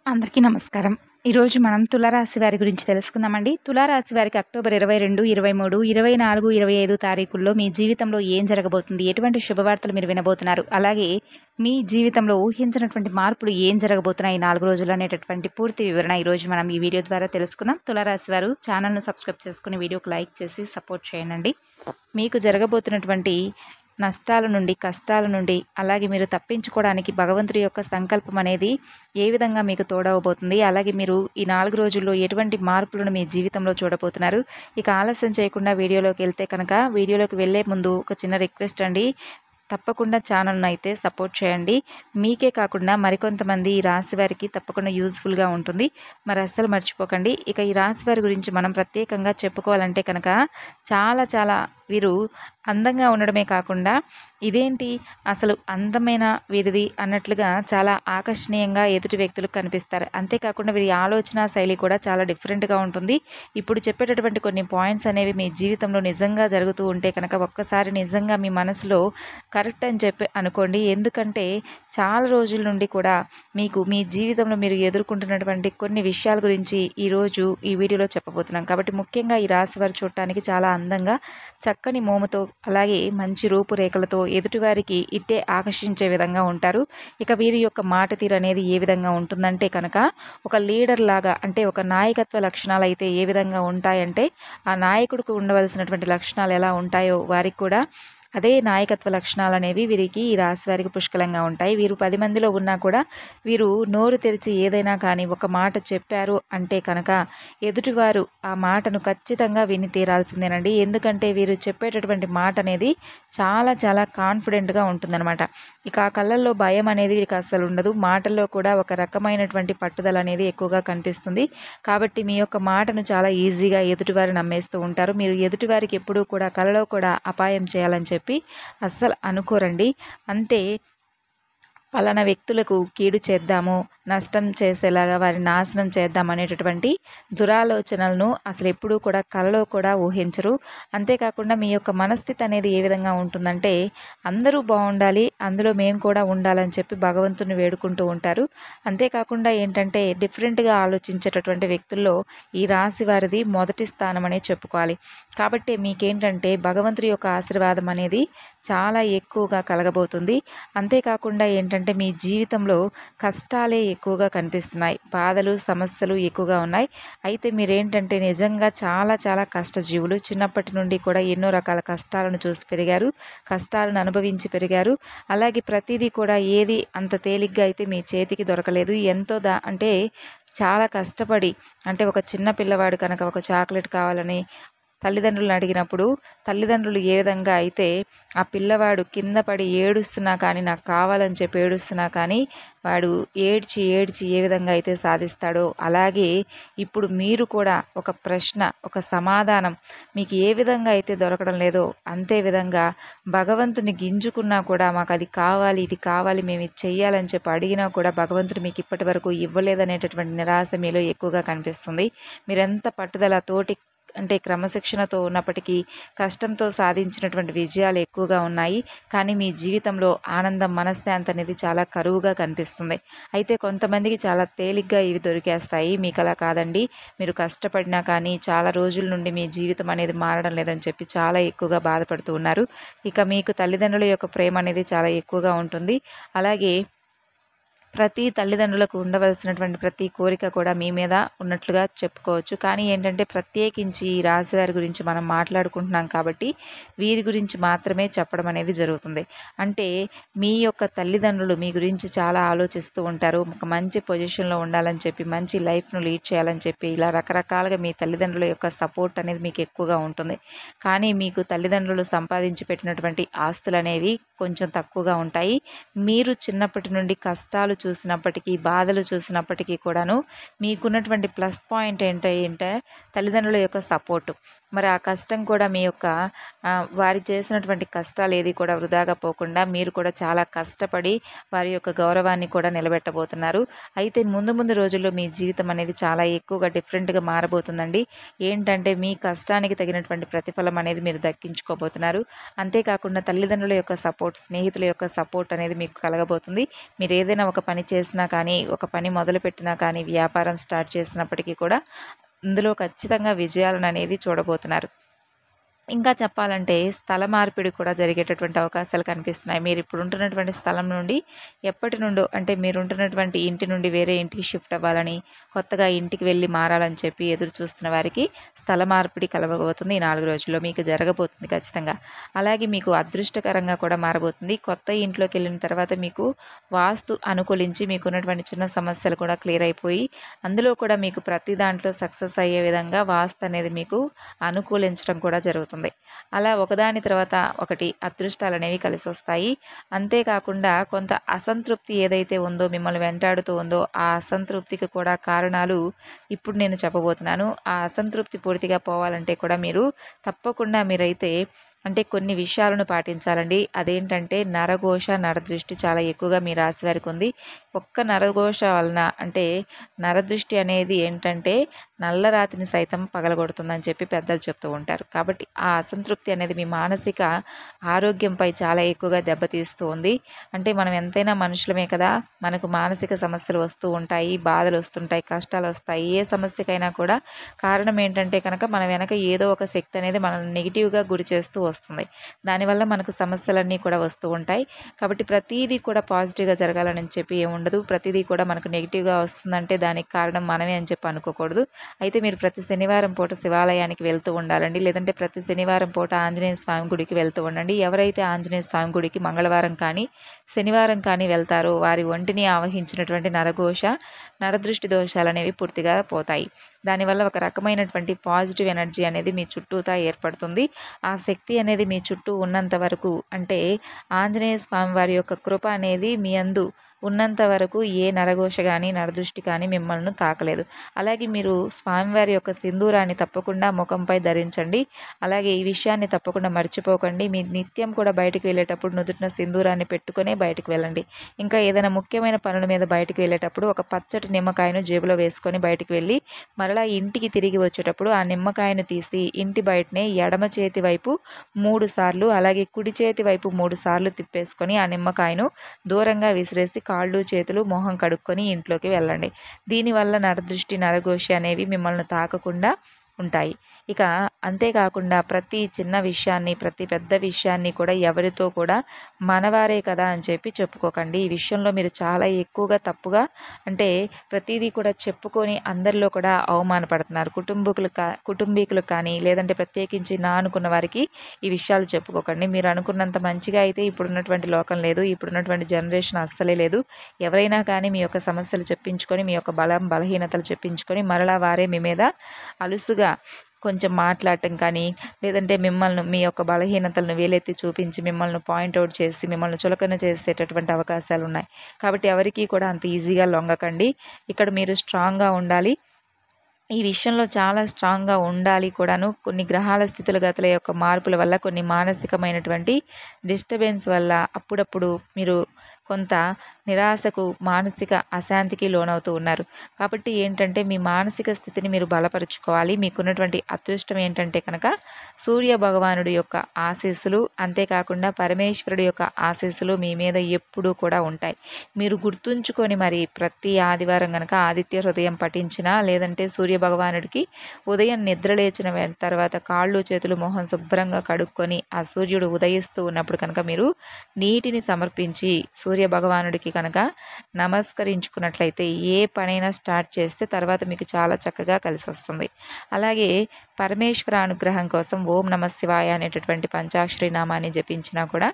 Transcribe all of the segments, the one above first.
అందరికీ నమస్కారం. ఈరోజు మనం తులారాశి వారి గురించి తెలుసుకుందామండి. తులారాశి వారికి అక్టోబర్ 22, 23, 24, 25 తారీఖుల్లో మీ జీవితంలో ఏం జరగబోతుంది? ఎటువంటి శుభవార్తలు మీరు వినబోతున్నారు? అలాగే మీ జీవితంలో ఊహించినటువంటి మార్పులు ఏం జరగబోతున్నాయి ఈ 4 రోజుల్లో అనేటటువంటి పూర్తి వివరణ ఈరోజు మనం ఈ వీడియో ద్వారా తెలుసుకుందాం. తులారాశి వారు ఛానల్‌ను సబ్స్క్రైబ్ చేసుకుని వీడియోకి లైక్ చేసి సపోర్ట్ చేయండి. మీకు జరగబోతున్నటువంటి నష్టాల నుండి, కష్టాల నుండి, అలాగే మీరు తప్పించుకోవడానికి భగవంతుడి యొక్క సంకల్పం అనేది ఏ విధంగా మీకు తోడవబోతుంది, అలాగే మీరు ఈ 4 రోజుల్లో ఎటువంటి మార్పులను మీ జీవితంలో చూడబోతున్నారు. ఇక ఆలస్యం చేయకుండా వీడియోలోకి వెళ్తే కనుక, వీడియోలోకి వెళ్ళే ముందు ఒక చిన్న రిక్వెస్ట్ అండి. తప్పకుండా ఛానల్ను అయితే సపోర్ట్ చేయండి. మీకే కాకుండా మరికొంతమంది ఈ రాశి వారికి తప్పకుండా యూజ్ఫుల్గా ఉంటుంది. మరి అస్సలు మర్చిపోకండి. ఇక ఈ రాశి వారి గురించి మనం ప్రత్యేకంగా చెప్పుకోవాలంటే కనుక చాలా వీరు అందంగా ఉండడమే కాకుండా ఇదేంటి అసలు అందమైన వీరిది అన్నట్లుగా చాలా ఆకర్షణీయంగా ఎదుటి వ్యక్తులకు కనిపిస్తారు. అంతేకాకుండా వీరి ఆలోచన శైలి కూడా చాలా డిఫరెంట్గా ఉంటుంది. ఇప్పుడు చెప్పేటటువంటి కొన్ని పాయింట్స్ అనేవి మీ జీవితంలో నిజంగా జరుగుతూ ఉంటే కనుక ఒక్కసారి నిజంగా మీ మనసులో కరెక్ట్ అని చెప్పి అనుకోండి. ఎందుకంటే చాలా రోజుల నుండి కూడా మీకు మీ జీవితంలో మీరు ఎదుర్కొంటున్నటువంటి కొన్ని విషయాల గురించి ఈరోజు ఈ వీడియోలో చెప్పబోతున్నాం. కాబట్టి ముఖ్యంగా ఈ రాశి వారు చూడటానికి చాలా అందంగా, చక్కని మోముతో, అలాగే మంచి రూపురేఖలతో ఎదుటివారికి ఇట్టే ఆకర్షించే విధంగా ఉంటారు. ఇక వీరి యొక్క మాట తీరు అనేది ఏ విధంగా ఉంటుందంటే కనుక ఒక లీడర్ లాగా, అంటే ఒక నాయకత్వ లక్షణాలు అయితే ఏ విధంగా ఉంటాయంటే ఆ నాయకుడికి ఉండవలసినటువంటి లక్షణాలు ఎలా ఉంటాయో వారికి కూడా అదే నాయకత్వ లక్షణాలు అనేవి వీరికి ఈ రాశి వారికి పుష్కలంగా ఉంటాయి. వీరు 10 మందిలో ఉన్నా కూడా వీరు నోరు తెరిచి ఏదైనా కానీ ఒక మాట చెప్పారు అంటే కనుక ఎదుటివారు ఆ మాటను ఖచ్చితంగా విని తీరాల్సిందేనండి. ఎందుకంటే వీరు చెప్పేటటువంటి మాట అనేది చాలా కాన్ఫిడెంట్గా ఉంటుందన్నమాట. ఇక ఆ కళ్ళల్లో భయం అనేది వీరికి అస్సలు ఉండదు. మాటల్లో కూడా ఒక రకమైనటువంటి పట్టుదల అనేది ఎక్కువగా కనిపిస్తుంది. కాబట్టి మీ యొక్క మాటను చాలా ఈజీగా ఎదుటివారు నమ్మేస్తూ ఉంటారు. మీరు ఎదుటివారికి ఎప్పుడూ కూడా కలలో కూడా అపాయం చేయాలని చెప్పి అస్సలు అనుకోరండి. అంటే పలానా వ్యక్తులకు కీడు చేద్దాము, నష్టం చేసేలాగా వారి నాశనం చేద్దాం అనేటటువంటి దురాలోచనలను అసలు ఎప్పుడూ కూడా కలలో కూడా ఊహించరు. అంతేకాకుండా మీ యొక్క మనస్థితి అనేది ఏ విధంగా ఉంటుందంటే అందరూ బాగుండాలి, అందులో మేము కూడా ఉండాలని చెప్పి భగవంతుని వేడుకుంటూ ఉంటారు. అంతేకాకుండా ఏంటంటే డిఫరెంట్గా ఆలోచించేటటువంటి వ్యక్తుల్లో ఈ రాశి వారిది మొదటి స్థానం అనే చెప్పుకోవాలి. కాబట్టి మీకేంటంటే భగవంతుడి యొక్క ఆశీర్వాదం అనేది చాలా ఎక్కువగా కలగబోతుంది. అంతేకాకుండా ఏంటంటే మీ జీవితంలో కష్టాలే ఎక్కువగా కనిపిస్తున్నాయి, బాధలు, సమస్యలు ఎక్కువగా ఉన్నాయి. అయితే మీరేంటంటే నిజంగా చాలా కష్టజీవులు. చిన్నప్పటి నుండి కూడా ఎన్నో రకాల కష్టాలను చూసి పెరిగారు, కష్టాలను అనుభవించి పెరిగారు. అలాగే ప్రతిదీ కూడా ఏది అంత తేలిగ్గా అయితే మీ చేతికి దొరకలేదు. ఎంతో అంటే చాలా కష్టపడి, అంటే ఒక చిన్న పిల్లవాడు కనుక ఒక చాక్లెట్ కావాలని తల్లిదండ్రులను అడిగినప్పుడు తల్లిదండ్రులు ఏ విధంగా అయితే ఆ పిల్లవాడు కింద పడి ఏడుస్తున్నా కానీ, నాకు కావాలని చెప్పి ఏడుస్తున్నా కానీ వాడు ఏడ్చి ఏ విధంగా అయితే సాధిస్తాడో, అలాగే ఇప్పుడు మీరు కూడా ఒక ప్రశ్న, ఒక సమాధానం మీకు ఏ విధంగా అయితే దొరకడం లేదో అంతే విధంగా భగవంతుని గింజుకున్నా కూడా మాకు అది కావాలి, ఇది కావాలి, మేము ఇది చెయ్యాలని చెప్పి అడిగినా కూడా భగవంతుడు మీకు ఇప్పటి వరకు ఇవ్వలేదనేటటువంటి నిరాశ మీలో ఎక్కువగా కనిపిస్తుంది. మీరెంత పట్టుదల తోటి, అంటే క్రమశిక్షణతో ఉన్నప్పటికీ కష్టంతో సాధించినటువంటి విజయాలు ఎక్కువగా ఉన్నాయి. కానీ మీ జీవితంలో ఆనందం, మనశ్శాంతి అనేది చాలా కరువుగా కనిపిస్తుంది. అయితే కొంతమందికి చాలా తేలిగ్గా ఇవి దొరికేస్తాయి. మీకు అలా కాదండి. మీరు కష్టపడినా కానీ చాలా రోజుల నుండి మీ జీవితం అనేది మారడం లేదని చెప్పి చాలా ఎక్కువగా బాధపడుతూ ఉన్నారు. ఇక మీకు తల్లిదండ్రుల యొక్క ప్రేమ అనేది చాలా ఎక్కువగా ఉంటుంది. అలాగే ప్రతి తల్లిదండ్రులకు ఉండవలసినటువంటి ప్రతి కోరిక కూడా మీ మీద ఉన్నట్లుగా చెప్పుకోవచ్చు. కానీ ఏంటంటే ప్రత్యేకించి ఈ రాశి వారి గురించి మనం మాట్లాడుకుంటున్నాం కాబట్టి వీరి గురించి మాత్రమే చెప్పడం అనేది జరుగుతుంది. అంటే మీ యొక్క తల్లిదండ్రులు మీ గురించి చాలా ఆలోచిస్తూ ఉంటారు. ఒక మంచి పొజిషన్లో ఉండాలని చెప్పి, మంచి లైఫ్ను లీడ్ చేయాలని చెప్పి, ఇలా రకరకాలుగా మీ తల్లిదండ్రుల యొక్క సపోర్ట్ అనేది మీకు ఎక్కువగా ఉంటుంది. కానీ మీకు తల్లిదండ్రులు సంపాదించి పెట్టినటువంటి ఆస్తులు అనేవి కొంచెం తక్కువగా ఉంటాయి. మీరు చిన్నప్పటి నుండి కష్టాలు చూసినప్పటికీ, బాధలు చూసినప్పటికీ కూడాను మీకున్నటువంటి ప్లస్ పాయింట్ ఏంటంటే తల్లిదండ్రుల యొక్క సపోర్టు. మరి ఆ కష్టం కూడా మీ యొక్క వారి చేసినటువంటి కష్టాలు ఏది కూడా వృధాగా పోకుండా మీరు కూడా చాలా కష్టపడి వారి యొక్క గౌరవాన్ని కూడా నిలబెట్టబోతున్నారు. అయితే ముందు రోజుల్లో మీ జీవితం అనేది చాలా ఎక్కువగా డిఫరెంట్గా మారబోతుందండి. ఏంటంటే మీ కష్టానికి తగినటువంటి ప్రతిఫలం అనేది మీరు దక్కించుకోబోతున్నారు. అంతేకాకుండా తల్లిదండ్రుల యొక్క సపోర్ట్, స్నేహితుల యొక్క సపోర్ట్ అనేది మీకు కలగబోతుంది. మీరు ఏదైనా ఒక పని పని చేసినా కానీ, ఒక పని మొదలుపెట్టినా కానీ, వ్యాపారం స్టార్ట్ చేసినప్పటికీ కూడా ఇందులో ఖచ్చితంగా విజయాలననేది చూడబోతున్నారు. ఇంకా చెప్పాలంటే స్థల మార్పిడి కూడా జరిగేటటువంటి అవకాశాలు కనిపిస్తున్నాయి. మీరిప్పుడు ఉంటున్నటువంటి స్థలం నుండి ఎప్పటి నుండో అంటే మీరుంటున్నటువంటి ఇంటి నుండి వేరే ఇంటికి షిఫ్ట్ అవ్వాలని, కొత్తగా ఇంటికి వెళ్ళి మారాలని చెప్పి ఎదురు చూస్తున్న వారికి స్థల మార్పిడి కలగబోతుంది. ఈ 4 రోజుల్లో మీకు జరగబోతుంది ఖచ్చితంగా. అలాగే మీకు అదృష్టకరంగా కూడా మారబోతుంది. కొత్త ఇంట్లోకి వెళ్ళిన తర్వాత మీకు వాస్తు అనుకూలించి మీకున్నటువంటి చిన్న సమస్యలు కూడా క్లియర్ అయిపోయి, అందులో కూడా మీకు ప్రతి దాంట్లో సక్సెస్ అయ్యే విధంగా వాస్తు అనేది మీకు అనుకూలించడం కూడా జరుగుతుంది. అలా ఒకదాని తర్వాత ఒకటి అదృష్టాలు అనేవి కలిసి వస్తాయి. అంతేకాకుండా కొంత అసంతృప్తి ఏదైతే ఉందో, మిమ్మల్ని వెంటాడుతూ ఉందో, ఆ అసంతృప్తికి కూడా కారణాలు ఇప్పుడు నేను చెప్పబోతున్నాను. ఆ అసంతృప్తి పూర్తిగా పోవాలంటే కూడా మీరు తప్పకుండా మీరైతే అంటే కొన్ని విషయాలను పాటించాలండి. అదేంటంటే నరఘోష, నరదృష్టి చాలా ఎక్కువగా మీ రాశి వారికి ఉంది. ఒక్క నరఘోష వలన అంటే నరదృష్టి అనేది ఏంటంటే నల్లరాతిని సైతం పగలగొడుతుందని చెప్పి పెద్దలు చెప్తూ ఉంటారు. కాబట్టి ఆ అసంతృప్తి అనేది మీ మానసిక ఆరోగ్యంపై చాలా ఎక్కువగా దెబ్బతీస్తూ ఉంది. అంటే మనం ఎంతైనా మనుషులమే కదా, మనకు మానసిక సమస్యలు వస్తూ ఉంటాయి, బాధలు వస్తుంటాయి, కష్టాలు వస్తాయి. ఏ సమస్యకైనా కూడా కారణం ఏంటంటే కనుక మన వెనక ఏదో ఒక శక్తి అనేది మనల్ని నెగిటివ్గా గురి చేస్తూ వస్తుంది. దానివల్ల మనకు సమస్యలన్నీ కూడా వస్తూ ఉంటాయి. కాబట్టి ప్రతిదీ కూడా పాజిటివ్గా జరగాలని చెప్పి ఏముండదు. ప్రతిదీ కూడా మనకు నెగిటివ్గా వస్తుందంటే దానికి కారణం మనమే అని చెప్పి అనుకోకూడదు. అయితే మీరు ప్రతి శనివారం పూట శివాలయానికి వెళ్తూ ఉండాలండి. లేదంటే ప్రతి శనివారం పూట ఆంజనేయ స్వామి గుడికి వెళ్తూ ఉండండి. ఎవరైతే ఆంజనేయ స్వామి గుడికి మంగళవారం కానీ శనివారం కానీ వెళ్తారో వారి ఒంటిని ఆవహించినటువంటి నరఘోష, నరదృష్టి దోషాలు అనేవి పూర్తిగా పోతాయి. దానివల్ల ఒక రకమైనటువంటి పాజిటివ్ ఎనర్జీ అనేది మీ చుట్టూతా ఏర్పడుతుంది. ఆ శక్తి అనేది మీ చుట్టూ ఉన్నంత వరకు అంటే ఆంజనేయ స్వామి వారి యొక్క కృప అనేది మీ అందు ఉన్నంత వరకు ఏ నరఘోష కానీ నరదృష్టి కానీ మిమ్మల్ని తాకలేదు. అలాగే మీరు స్వామివారి యొక్క సింధూరాన్ని తప్పకుండా ముఖంపై ధరించండి. అలాగే ఈ విషయాన్ని తప్పకుండా మర్చిపోకండి. మీ నిత్యం కూడా బయటికి వెళ్ళేటప్పుడు నుదుటిన సింధూరాన్ని పెట్టుకునే బయటికి వెళ్ళండి. ఇంకా ఏదైనా ముఖ్యమైన పనుల మీద బయటికి వెళ్ళేటప్పుడు ఒక పచ్చటి నిమ్మకాయను జేబులో వేసుకొని బయటికి వెళ్ళి మరలా ఇంటికి తిరిగి వచ్చేటప్పుడు ఆ నిమ్మకాయను తీసి ఇంటి బయటనే ఎడమ చేతి వైపు 3 సార్లు అలాగే కుడి చేతి వైపు 3 సార్లు తిప్పేసుకొని ఆ నిమ్మకాయను దూరంగా విసిరేసి కాళ్ళు చేతులు మొహం కడుక్కొని ఇంట్లోకి వెళ్ళండి. దీనివల్ల నరదృష్టి నరఘోష అనేవి మిమ్మల్ని తాకకుండా ఉంటాయి. ఇక అంతేకాకుండా ప్రతి చిన్న విషయాన్ని ప్రతి పెద్ద విషయాన్ని కూడా ఎవరితో కూడా మనవారే కదా అని చెప్పి చెప్పుకోకండి. ఈ విషయంలో మీరు చాలా ఎక్కువగా తప్పుగా అంటే ప్రతిదీ కూడా చెప్పుకొని అందరిలో కూడా అవమానపడుతున్నారు. కుటుంబీకులు కానీ లేదంటే ప్రత్యేకించి నా అనుకున్న వారికి ఈ విషయాలు చెప్పుకోకండి. మీరు అనుకున్నంత మంచిగా అయితే ఇప్పుడున్నటువంటి లోకం లేదు, ఇప్పుడున్నటువంటి జనరేషన్ అస్సలే లేదు. ఎవరైనా కానీ మీ యొక్క సమస్యలు చెప్పించుకొని మీ యొక్క బలహీనతలు చెప్పించుకొని మరలా వారే మీ మీద అలుసుగా కొంచెం మాట్లాడటం కానీ లేదంటే మిమ్మల్ని మీ యొక్క బలహీనతలను వేలెత్తి చూపించి మిమ్మల్ని పాయింట్అవుట్ చేసి మిమ్మల్ని చులకన చేసేటటువంటి అవకాశాలు ఉన్నాయి. కాబట్టి ఎవరికీ కూడా అంత ఈజీగా లొంగకండి. ఇక్కడ మీరు స్ట్రాంగ్గా ఉండాలి. ఈ విషయంలో చాలా స్ట్రాంగ్గా ఉండాలి కూడాను. కొన్ని గ్రహాల స్థితిగతుల యొక్క మార్పుల వల్ల కొన్ని మానసికమైనటువంటి డిస్టర్బెన్స్ వల్ల అప్పుడప్పుడు మీరు కొంత నిరాశకు మానసిక అశాంతికి లోనవుతూ ఉన్నారు. కాబట్టి ఏంటంటే మీ మానసిక స్థితిని మీరు బలపరుచుకోవాలి. మీకున్నటువంటి అదృష్టం ఏంటంటే కనుక సూర్య భగవానుడి యొక్క ఆశీస్సులు అంతేకాకుండా పరమేశ్వరుడి యొక్క ఆశీస్సులు మీ మీద ఎప్పుడూ కూడా ఉంటాయి. మీరు గుర్తుంచుకొని మరి ప్రతి ఆదివారం కనుక ఆదిత్య హృదయం పఠించినా లేదంటే సూర్య భగవానుడికి ఉదయం నిద్ర లేచిన తర్వాత కాళ్ళు చేతులు మొహం శుభ్రంగా కడుక్కొని ఆ సూర్యుడు ఉదయిస్తూ ఉన్నప్పుడు కనుక మీరు నీటిని సమర్పించి సూర్య భగవానుడికి కనుక నమస్కరించుకున్నట్లయితే ఏ పనైనా స్టార్ట్ చేస్తే తర్వాత మీకు చాలా చక్కగా కలిసి వస్తుంది. అలాగే పరమేశ్వర అనుగ్రహం కోసం ఓం నమ శివాయ అనేటటువంటి పంచాక్షరి నామాన్ని జపించినా కూడా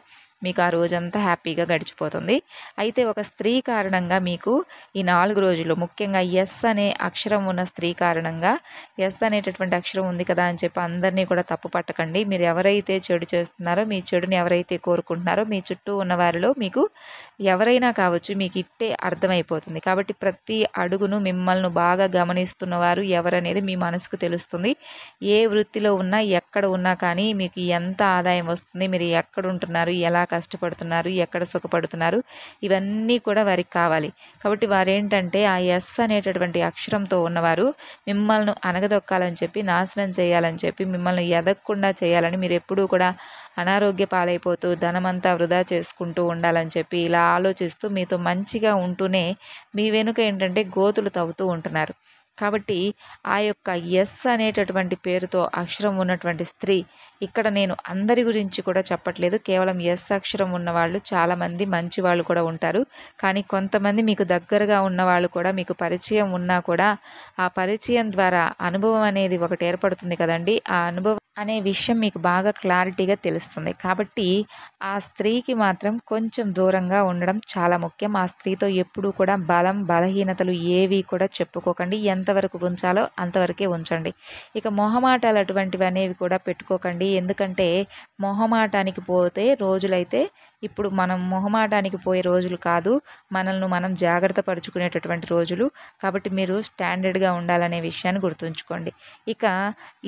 మీకు ఆ రోజంతా హ్యాపీగా గడిచిపోతుంది. అయితే ఒక స్త్రీ కారణంగా మీకు ఈ 4 రోజులు ముఖ్యంగా ఎస్ అనే అక్షరం ఉన్న స్త్రీ కారణంగా ఎస్ అనేటటువంటి అక్షరం ఉంది కదా అని చెప్పి అందరినీ కూడా తప్పు పట్టకండి. మీరు ఎవరైతే చెడు చేస్తున్నారో మీ చెడుని ఎవరైతే కోరుకుంటున్నారో మీ చుట్టూ ఉన్న వారిలో మీకు ఎవరైనా కావచ్చు మీకు ఇట్టే అర్థమైపోతుంది. కాబట్టి ప్రతి అడుగును మిమ్మల్ని బాగా గమనిస్తున్నవారు ఎవరనేది మీ మనసుకు తెలుస్తుంది. ఏ వృత్తిలో ఉన్నా ఎక్కడ ఉన్నా కానీ మీకు ఎంత ఆదాయం వస్తుంది, మీరు ఎక్కడ ఉంటున్నారు, ఎలా కష్టపడుతున్నారు, ఎక్కడ సుఖపడుతున్నారు, ఇవన్నీ కూడా వారికి కావాలి. కాబట్టి వారేంటంటే ఆ ఎస్ అనేటటువంటి అక్షరంతో ఉన్నవారు మిమ్మల్ని అనగదొక్కాలని చెప్పి, నాశనం చేయాలని చెప్పి, మిమ్మల్ని ఎదగకుండా చేయాలని, మీరు ఎప్పుడూ కూడా అనారోగ్య పాలైపోతూ ధనమంతా వృధా చేసుకుంటూ ఉండాలని చెప్పి ఇలా ఆలోచిస్తూ మీతో మంచిగా ఉంటూనే మీ వెనుక ఏంటంటే గోతులు తవ్వుతూ ఉంటున్నారు. కాబట్టి ఆ యొక్క ఎస్ అనేటటువంటి పేరుతో అక్షరం ఉన్నటువంటి స్త్రీ, ఇక్కడ నేను అందరి గురించి కూడా చెప్పట్లేదు, కేవలం ఎస్ అక్షరం ఉన్నవాళ్ళు చాలామంది మంచి వాళ్ళు కూడా ఉంటారు. కానీ కొంతమంది మీకు దగ్గరగా ఉన్నవాళ్ళు కూడా, మీకు పరిచయం ఉన్నా కూడా ఆ పరిచయం ద్వారా అనుభవం అనేది ఒకటి ఏర్పడుతుంది కదండి. ఆ అనుభవం అనే విషయం మీకు బాగా క్లారిటీగా తెలుస్తుంది. కాబట్టి ఆ స్త్రీకి మాత్రం కొంచెం దూరంగా ఉండడం చాలా ముఖ్యం. ఆ స్త్రీతో ఎప్పుడూ కూడా బలం, బలహీనతలు ఏవి కూడా చెప్పుకోకండి. ఎంతవరకు ఉంచాలో అంతవరకే ఉంచండి. ఇక మొహమాటాలు అటువంటివి అనేవి కూడా పెట్టుకోకండి. ఎందుకంటే మొహమాటానికి పోతే రోజులైతే ఇప్పుడు మనం మొహమాటానికి పోయే రోజులు కాదు, మనల్ని మనం జాగ్రత్త పరుచుకునేటటువంటి రోజులు. కాబట్టి మీరు స్టాండర్డ్గా ఉండాలనే విషయాన్ని గుర్తుంచుకోండి. ఇక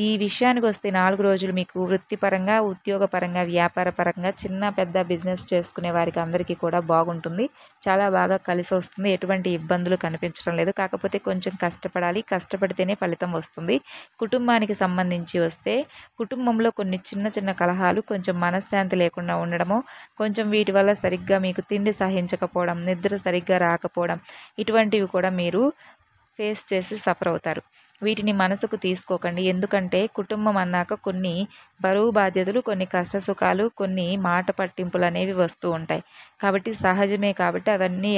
ఈ విషయానికి వస్తే 4 రోజులు మీకు వృత్తిపరంగా, ఉద్యోగపరంగా, వ్యాపార పరంగా చిన్న పెద్ద బిజినెస్ చేసుకునే వారికి అందరికీ కూడా బాగుంటుంది. చాలా బాగా కలిసి వస్తుంది. ఎటువంటి ఇబ్బందులు కనిపించడం లేదు. కాకపోతే కొంచెం కష్టపడాలి. కష్టపడితేనే ఫలితం వస్తుంది. కుటుంబానికి సంబంధించి వస్తే కుటుంబంలో కొన్ని చిన్న చిన్న కలహాలు, కొంచెం మనశ్శాంతి లేకుండా ఉండడము, కొంచెం వీటి వల్ల సరిగ్గా మీకు తిండి సహించకపోవడం, నిద్ర సరిగ్గా రాకపోవడం, ఇటువంటివి కూడా మీరు ఫేస్ చేసి సఫర్ అవుతారు. వీటిని మనసుకు తీసుకోకండి. ఎందుకంటే కుటుంబం అన్నాక కొన్ని బరువు బాధ్యతలు, కొన్ని కష్ట సుఖాలు, కొన్ని మాట పట్టింపులు అనేవి వస్తూ ఉంటాయి. కాబట్టి సహజమే. కాబట్టి అవన్నీ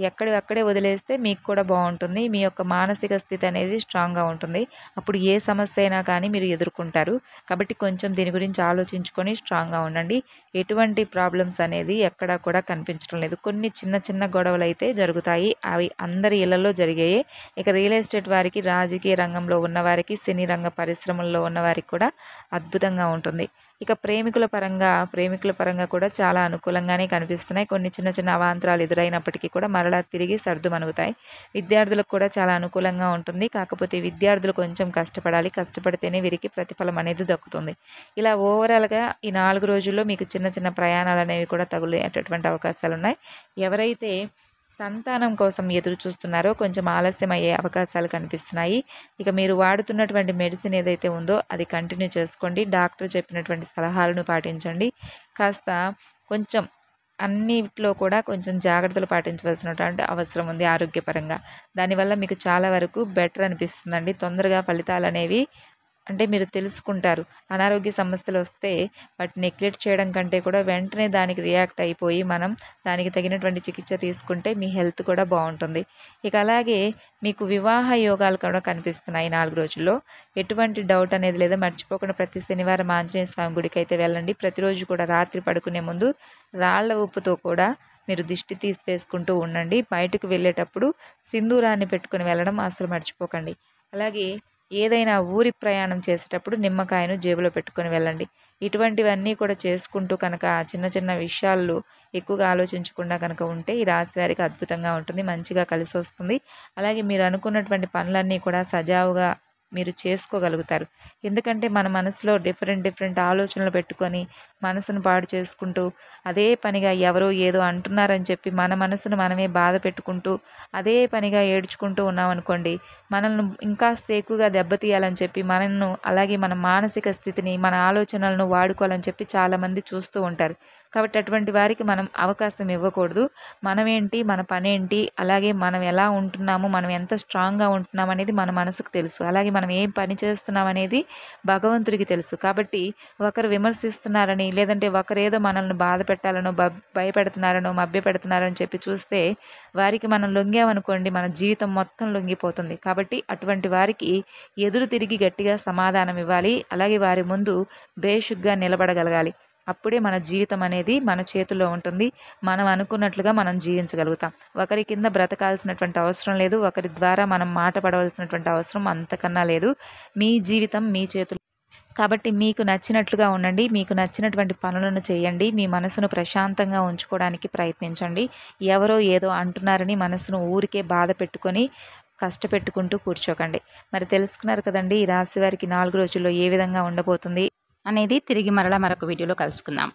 ఎక్కడివక్కడే వదిలేస్తే మీకు కూడా బాగుంటుంది. మీ యొక్క మానసిక స్థితి అనేది స్ట్రాంగ్గా ఉంటుంది. అప్పుడు ఏ సమస్య అయినా కానీ మీరు ఎదుర్కొంటారు. కాబట్టి కొంచెం దీని గురించి ఆలోచించుకొని స్ట్రాంగ్గా ఉండండి. ఎటువంటి ప్రాబ్లమ్స్ అనేది ఎక్కడా కూడా కనిపించడం లేదు. కొన్ని చిన్న చిన్న గొడవలు అయితే జరుగుతాయి. అవి అందరి ఇళ్లలో జరిగాయి. ఇక రియల్ ఎస్టేట్ వారికి, రాజకీయ రంగంలో ఉన్నవారికి, సినీ రంగ పరిశ్రమల్లో ఉన్నవారికి కూడా అద్భుతంగా ఉంటుంది. ఇక ప్రేమికుల పరంగా కూడా చాలా అనుకూలంగానే కనిపిస్తున్నాయి. కొన్ని చిన్న చిన్న అవాంతరాలు ఎదురైనప్పటికీ కూడా మరలా తిరిగి సర్దుమణుగుతాయి. విద్యార్థులకు కూడా చాలా అనుకూలంగా ఉంటుంది. కాకపోతే విద్యార్థులు కొంచెం కష్టపడాలి. కష్టపడితేనే వీరికి ప్రతిఫలం అనేది దక్కుతుంది. ఇలా ఓవరాల్గా ఈ 4 రోజుల్లో మీకు చిన్న చిన్న ప్రయాణాలు అనేవి కూడా తగులేటటువంటి అవకాశాలు ఉన్నాయి. ఎవరైతే సంతానం కోసం ఎదురు చూస్తున్నారో కొంచెం ఆలస్యం అయ్యే అవకాశాలు కనిపిస్తున్నాయి. ఇక మీరు వాడుతున్నటువంటి మెడిసిన్ ఏదైతే ఉందో అది కంటిన్యూ చేసుకోండి. డాక్టర్ చెప్పినటువంటి సలహాలను పాటించండి. కాస్త కొంచెం అన్నిట్లో కూడా కొంచెం జాగ్రత్తలు పాటించవలసినటువంటి అవసరం ఉంది ఆరోగ్యపరంగా. దానివల్ల మీకు చాలా వరకు బెటర్ అనిపిస్తుందండి. తొందరగా ఫలితాలు అనేవి మీరు తెలుసుకుంటారు. అనారోగ్య సమస్యలు వస్తే వాటిని నెగ్లెక్ట్ చేయడం కంటే కూడా వెంటనే దానికి రియాక్ట్ అయిపోయి మనం దానికి తగినటువంటి చికిత్స తీసుకుంటే మీ హెల్త్ కూడా బాగుంటుంది. ఇక అలాగే మీకు వివాహ యోగాలు కూడా కనిపిస్తున్నాయి 4 రోజుల్లో. ఎటువంటి డౌట్ అనేది లేదా. మర్చిపోకుండా ప్రతి శనివారం ఆంజనేయ స్వామి గుడికి అయితే వెళ్ళండి. ప్రతిరోజు కూడా రాత్రి పడుకునే ముందు రాళ్ల ఉప్పుతో కూడా మీరు దిష్టి తీసివేసుకుంటూ ఉండండి. బయటకు వెళ్ళేటప్పుడు సింధూరాన్ని పెట్టుకుని వెళ్ళడం అసలు మర్చిపోకండి. అలాగే ఏదైనా ఊరి ప్రయాణం చేసేటప్పుడు నిమ్మకాయను జేబులో పెట్టుకొని వెళ్ళండి. ఇటువంటివన్నీ కూడా చేసుకుంటూ కనుక చిన్న చిన్న విషయాలు ఎక్కువగా ఆలోచించకుండా కనుక ఉంటే ఈ రాశి వారికి అద్భుతంగా ఉంటుంది. మంచిగా కలిసి వస్తుంది. అలాగే మీరు అనుకున్నటువంటి పనులన్నీ కూడా సజావుగా మీరు చేసుకోగలుగుతారు. ఎందుకంటే మన మనసులో డిఫరెంట్ ఆలోచనలు పెట్టుకొని మనసును పాడు చేసుకుంటూ అదే పనిగా ఎవరో ఏదో అంటున్నారని చెప్పి మన మనసును మనమే బాధ పెట్టుకుంటూ అదే పనిగా ఏడ్చుకుంటూ ఉన్నామనుకోండి, మనల్ని ఇంకాస్త ఎక్కువగా దెబ్బతీయాలని చెప్పి మనల్ని, అలాగే మన మానసిక స్థితిని, మన ఆలోచనలను వాడుకోవాలని చెప్పి చాలామంది చూస్తూ ఉంటారు. కాబట్టి అటువంటి వారికి మనం అవకాశం ఇవ్వకూడదు. మనమేంటి, మన పనేంటి, అలాగే మనం ఎలా ఉంటున్నాము, మనం ఎంత స్ట్రాంగ్గా ఉంటున్నాం అనేది మన మనసుకు తెలుసు. అలాగే మనం ఏం పని చేస్తున్నాం అనేది భగవంతుడికి తెలుసు. కాబట్టి ఒకరు విమర్శిస్తున్నారని, లేదంటే ఒకరేదో మనల్ని బాధ పెట్టాలనో, భయపెడుతున్నారనో, మభ్యపెడుతున్నారని చెప్పి చూస్తే వారికి మనం లొంగామనుకోండి, మన జీవితం మొత్తం లొంగిపోతుంది. కాబట్టి అటువంటి వారికి ఎదురు తిరిగి గట్టిగా సమాధానం ఇవ్వాలి. అలాగే వారి ముందు బేషుగ్గా నిలబడగలగాలి. అప్పుడే మన జీవితం అనేది మన చేతుల్లో ఉంటుంది. మనం అనుకున్నట్లుగా మనం జీవించగలుగుతాం. ఒకరి కింద బ్రతకాల్సినటువంటి అవసరం లేదు. ఒకరి ద్వారా మనం మాట పడవలసినటువంటి అవసరం అంతకన్నా లేదు. మీ జీవితం మీ చేతుల్లో. కాబట్టి మీకు నచ్చినట్లుగా ఉండండి. మీకు నచ్చినటువంటి పనులను చేయండి. మీ మనసును ప్రశాంతంగా ఉంచుకోవడానికి ప్రయత్నించండి. ఎవరో ఏదో అంటున్నారని మనసును ఊరికే బాధ పెట్టుకొని కష్టపెట్టుకుంటూ కూర్చోకండి. మరి తెలుసుకున్నారు కదండి, ఈ రాశి వారికి 4 రోజుల్లో ఏ విధంగా ఉండబోతుంది అనేది. తిరిగి మరలా మరొక వీడియోలో కలుసుకుందాం.